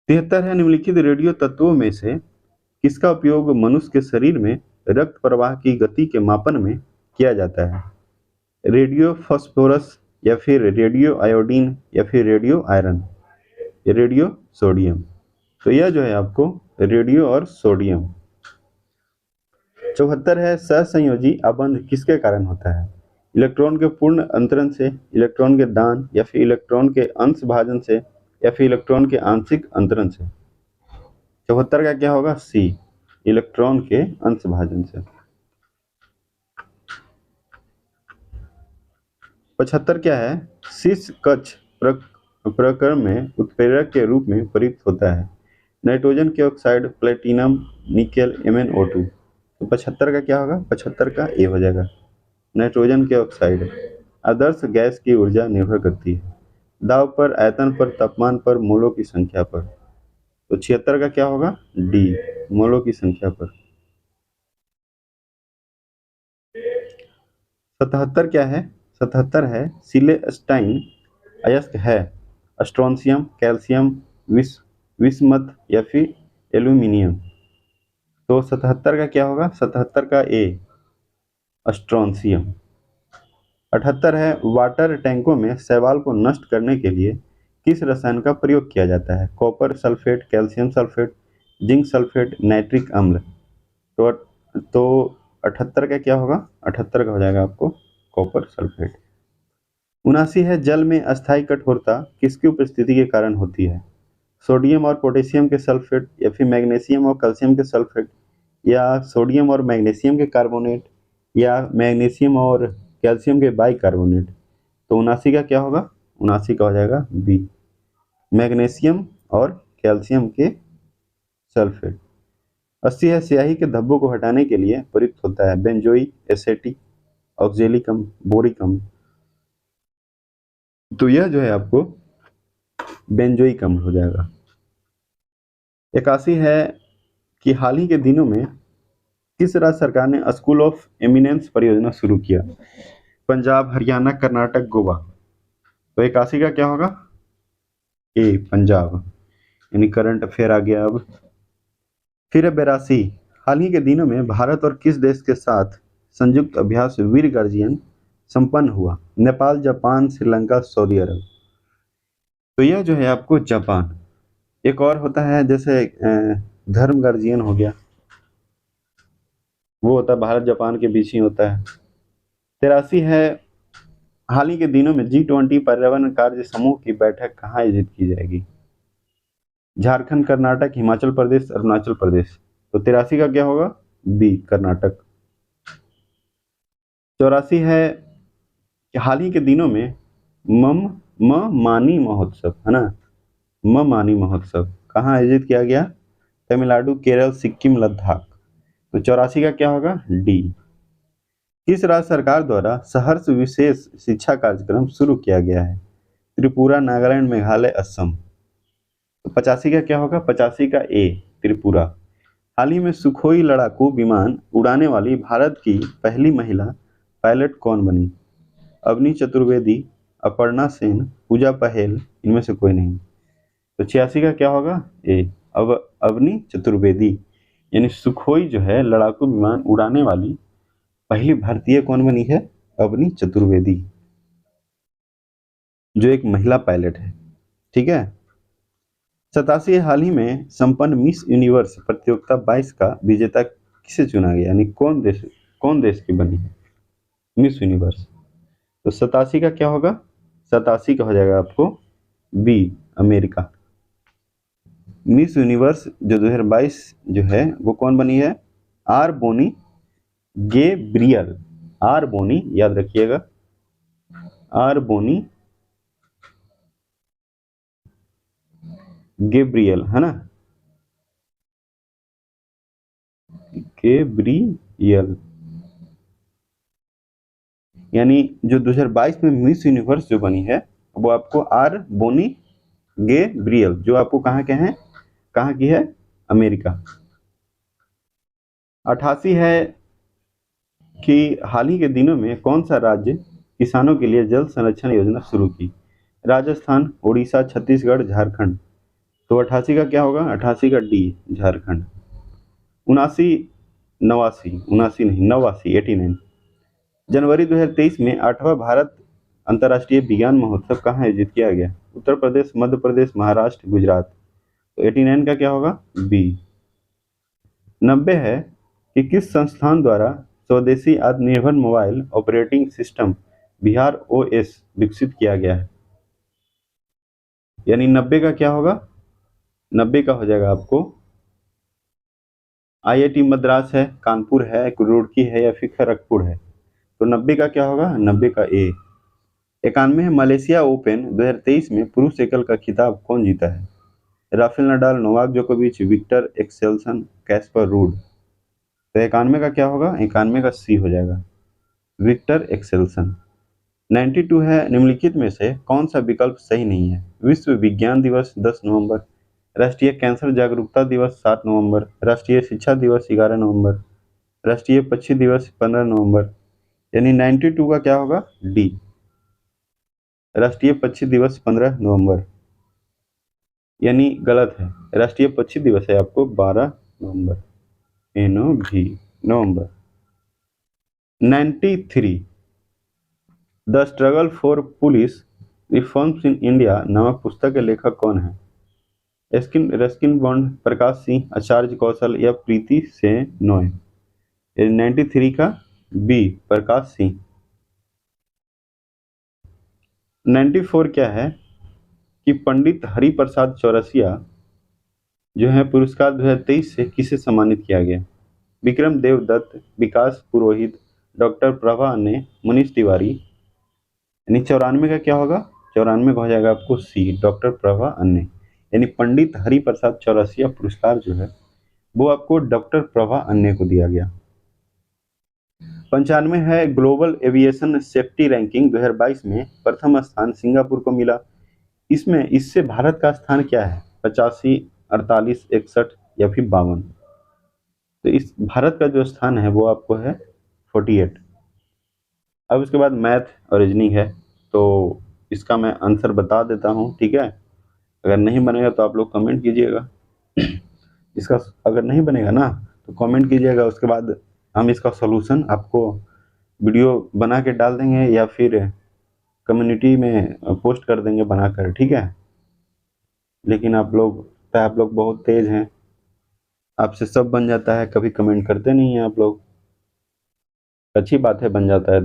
73 है, निम्नलिखित रेडियो तत्वों में से किसका उपयोग मनुष्य के शरीर में रक्त प्रवाह की गति के मापन में किया जाता है? रेडियो फास्फोरस, या फिर रेडियो आयोडीन, या फिर रेडियो आयरन, या रेडियो सोडियम। तो यह जो है आपको रेडियो और सोडियम। 74 है, सहसंयोजी आबंध किसके कारण होता है? इलेक्ट्रॉन के पूर्ण अंतरण से, इलेक्ट्रॉन के दान, या फिर इलेक्ट्रॉन के अंश भाजन से, या फिर इलेक्ट्रॉन के आंशिक अंतरण से। 74 का क्या होगा? सी, इलेक्ट्रॉन के अंश भाजन से। 75 क्या है? शीश कक्ष प्रक्रम में उत्प्रेरक के रूप में प्रयुक्त होता है। नाइट्रोजन के ऑक्साइड, प्लेटिनम, निकेल, MnO2। तो 75 का क्या होगा? 75 का ए हो जाएगा, नाइट्रोजन के ऑक्साइड। आदर्श गैस की ऊर्जा निर्भर करती है दाब पर, आयतन पर, तापमान पर, मोलों की संख्या पर। तो 76 का क्या होगा? डी, मोलों की संख्या पर। 77 क्या है? 77 है, सिलेस्टाइन अयस्क है स्ट्रोंशियम, कैल्शियम, विस्मत, या फिर एल्यूमिनियम। तो 77 का क्या होगा? 77 का ए, स्ट्रोंशियम। 78 है, वाटर टैंकों में शैवाल को नष्ट करने के लिए किस रसायन का प्रयोग किया जाता है? Copper sulphate, calcium sulphate, zinc sulphate, nitric अम्ल। तो 78 का क्या होगा? 78 का हो जाएगा आपको कॉपर सल्फेट। 79 है, जल में अस्थायी कठोरता किसकी उपस्थिति के कारण होती है? सोडियम और पोटेशियम के सल्फेट, या फिर मैग्नीशियम और कैल्शियम के सल्फेट, या सोडियम और मैग्नीशियम के कार्बोनेट, या मैग्नीशियम और कैल्शियम के बाइकार्बोनेट। तो 79 का क्या होगा? 79 का हो जाएगा बी, मैग्नीशियम और कैल्शियम के सल्फेट। 80 है, स्याही के धब्बों को हटाने के लिए प्रयुक्त होता है बेंजोइक एसिड, ऑक्जेलिक अम्ल, बोरिक अम्ल। तो यह जो है आपको बेंजोइक अम्ल हो जाएगा। 81 है कि हाल ही के दिनों में किस राज्य सरकार ने स्कूल ऑफ एमिनेंस परियोजना शुरू किया? पंजाब, हरियाणा, कर्नाटक, गोवा। तो 81 का क्या होगा? ए, पंजाब, यानी करंट अफेयर आ गया अब। फिर 82, हाल ही के दिनों में भारत और किस देश के साथ संयुक्त अभ्यास वीर गार्जियन संपन्न हुआ? नेपाल, जापान, श्रीलंका, सऊदी अरब। तो यह जो है आपको जापान। एक और होता है जैसे धर्म गार्जियन हो गया, वो होता है भारत जापान के बीच ही होता है। 83 है, हाल ही के दिनों में G20 पर्यावरण कार्य समूह की बैठक कहाँ आयोजित की जाएगी? झारखंड, कर्नाटक, हिमाचल प्रदेश, अरुणाचल प्रदेश। तो 83 का क्या होगा? बी, कर्नाटक। 84 है कि हाल ही के दिनों में मम मानी महोत्सव है ना, मानी महोत्सव कहाँ आयोजित किया गया? तमिलनाडु, केरल, सिक्किम, लद्दाख। तो 84 का क्या होगा? डी। किस राज्य सरकार द्वारा सहर्ष विशेष शिक्षा कार्यक्रम शुरू किया गया है? त्रिपुरा, नागालैंड, मेघालय, असम। तो 85 का क्या होगा? 85 का ए, त्रिपुरा। हाल ही में सुखोई लड़ाकू विमान उड़ाने वाली भारत की पहली महिला पायलट कौन बनी? अवनी चतुर्वेदी, अपर्णा सेन, पूजा पहेल, इनमें से कोई नहीं। तो 86 का क्या होगा? ए, अवनी चतुर्वेदी, यानी सुखोई जो है लड़ाकू विमान उड़ाने वाली पहली भारतीय कौन बनी है? अवनी चतुर्वेदी, जो एक महिला पायलट है। ठीक है। 87, हाल ही में संपन्न मिस यूनिवर्स प्रतियोगिता 22 का विजेता किसे चुना गया, यानी कौन देश की बनी है मिस यूनिवर्स? तो 87 का क्या होगा? 87 का हो जाएगा आपको बी, अमेरिका। मिस यूनिवर्स जो 2022 जो है वो कौन बनी है? आर बोनी गेब्रियल, आर बोनी, याद रखिएगा, आर बोनी गेब्रियल है ना, गेब्रियल, यल। यानी जो 2022 में मिस यूनिवर्स जो बनी है वो आपको आर बोनी गैब्रियल, जो आपको कहाँ के हैं, कहाँ की है, अमेरिका। 88 है कि हाल ही के दिनों में कौन सा राज्य किसानों के लिए जल संरक्षण योजना शुरू की? राजस्थान, उड़ीसा, छत्तीसगढ़, झारखंड। तो 88 का क्या होगा? 88 का डी, झारखंड। 79, 89, 79 नहीं, 89, 89। जनवरी 2023 में 8वां भारत अंतर्राष्ट्रीय विज्ञान महोत्सव कहाँ आयोजित किया गया? उत्तर प्रदेश, मध्य प्रदेश, महाराष्ट्र, गुजरात। तो 89 का क्या होगा? बी। 90 है कि किस संस्थान द्वारा स्वदेशी आत्मनिर्भर mobile operating system Bihar OS विकसित किया गया है? यानी 90 का क्या होगा? 90 का हो जाएगा आपको आईआईटी मद्रास है, कानपुर है, रुड़की है या फिर खड़गपुर है। तो 90 का क्या होगा? 90 का ए। 91 है मलेशिया ओपन 2023 में पुरुष एकल का खिताब कौन जीता है? राफेल नडाल, नोवाक जोकोविच, विक्टर एक्सेल्सन, कैस्पर रूड। तो 91 का क्या होगा? 91 का सी हो जाएगा, विक्टर एक्सेल्सन। 92 है निम्नलिखित में से कौन सा विकल्प सही नहीं है? विश्व विज्ञान दिवस 10 नवंबर, राष्ट्रीय कैंसर जागरूकता दिवस 7 नवंबर, राष्ट्रीय शिक्षा दिवस 11 नवंबर, राष्ट्रीय पक्षी दिवस 15 नवंबर। यानी 92 का क्या होगा? डी, राष्ट्रीय पक्षी दिवस 15 नवंबर। यानी गलत है, राष्ट्रीय पक्षी दिवस है आपको 12 नवंबर, एनो भी नवंबर। 93 the struggle for police reforms in India नामक पुस्तक के लेखक कौन है? रस्किन बॉन्ड, प्रकाश सिंह, आचार्य कौशल या प्रीति से नोय। 93 का बी, प्रकाश सिंह। 94 क्या है कि पंडित हरिप्रसाद चौरसिया जो है पुरस्कार 2023 से किसे सम्मानित किया गया? विक्रम देवदत्त, विकास पुरोहित, डॉक्टर प्रभा ने, मनीष तिवारी। यानी 94 का क्या होगा? 94 का हो जाएगा आपको सी, डॉक्टर प्रभा अन्य। यानी पंडित हरिप्रसाद चौरसिया पुरस्कार जो है वो आपको डॉक्टर प्रभा अन्य को दिया गया। 95 है ग्लोबल एविएशन सेफ्टी रैंकिंग 2022 में प्रथम स्थान सिंगापुर को मिला। इसमें इससे भारत का स्थान क्या है? 85, 48, 61 या फिर 52। तो इस भारत का जो स्थान है वो आपको है 48। अब उसके बाद मैथ और रीजनिंग है, तो इसका मैं आंसर बता देता हूँ, ठीक है। अगर नहीं बनेगा तो आप लोग कमेंट कीजिएगा। इसका अगर नहीं बनेगा ना तो कमेंट कीजिएगा, उसके बाद हम इसका सॉल्यूशन आपको वीडियो बना के डाल देंगे या फिर कम्युनिटी में पोस्ट कर देंगे बनाकर, ठीक है। लेकिन आप लोग बहुत तेज हैं, आपसे सब बन जाता है, कभी कमेंट करते नहीं हैं आप लोग। अच्छी बात है, बन जाता है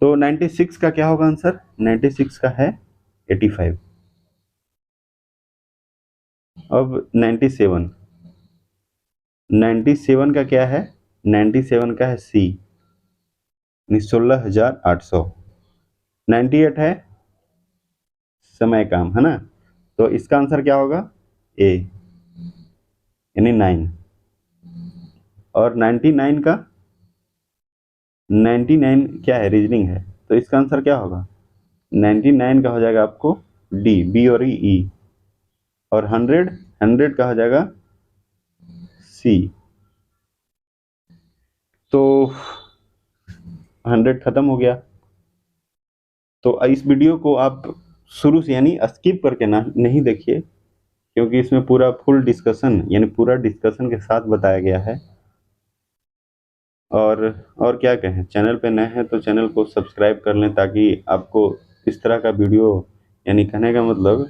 तो 96 का क्या होगा आंसर? 96 का है 85। अब 97, 97 का क्या है? 97 का है सी, 16,800। 98 है समय काम, है ना, तो इसका आंसर क्या होगा? ए, यानी 9। और 99 का 99 क्या है? रीजनिंग है, तो इसका आंसर क्या होगा? 99 का हो जाएगा आपको डी, बी और ई। और 100 का हो जाएगा सी। तो 100 खत्म हो गया। तो इस वीडियो को आप शुरू से यानी स्किप करके ना नहीं देखिए, क्योंकि इसमें पूरा फुल डिस्कशन यानी पूरा डिस्कशन के साथ बताया गया है। और क्या कहें, चैनल पे नए हैं तो चैनल को सब्सक्राइब कर लें, ताकि आपको इस तरह का वीडियो, यानी कहने का मतलब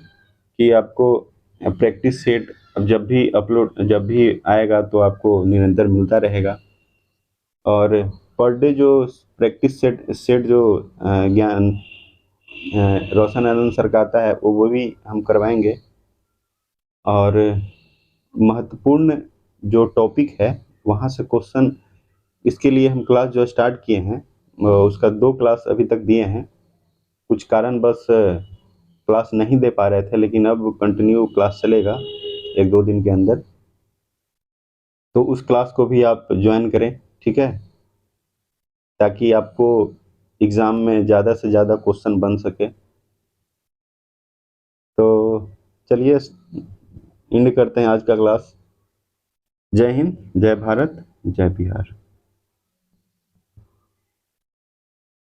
कि आपको प्रैक्टिस सेट जब भी आएगा तो आपको निरंतर मिलता रहेगा। और पर डे जो प्रैक्टिस सेट जो ज्ञान रोशन आनंद सर का आता है वो भी हम करवाएंगे। और महत्वपूर्ण जो टॉपिक है वहाँ से क्वेश्चन, इसके लिए हम क्लास जो स्टार्ट किए हैं उसका 2 क्लास अभी तक दिए हैं। कुछ कारण बस क्लास नहीं दे पा रहे थे, लेकिन अब कंटिन्यू क्लास चलेगा 1-2 दिन के अंदर। तो उस क्लास को भी आप ज्वाइन करें, ठीक है, ताकि आपको एग्ज़ाम में ज़्यादा से ज़्यादा क्वेश्चन बन सके। तो चलिए एंड करते हैं आज का क्लास। जय हिंद, जय भारत, जय बिहार।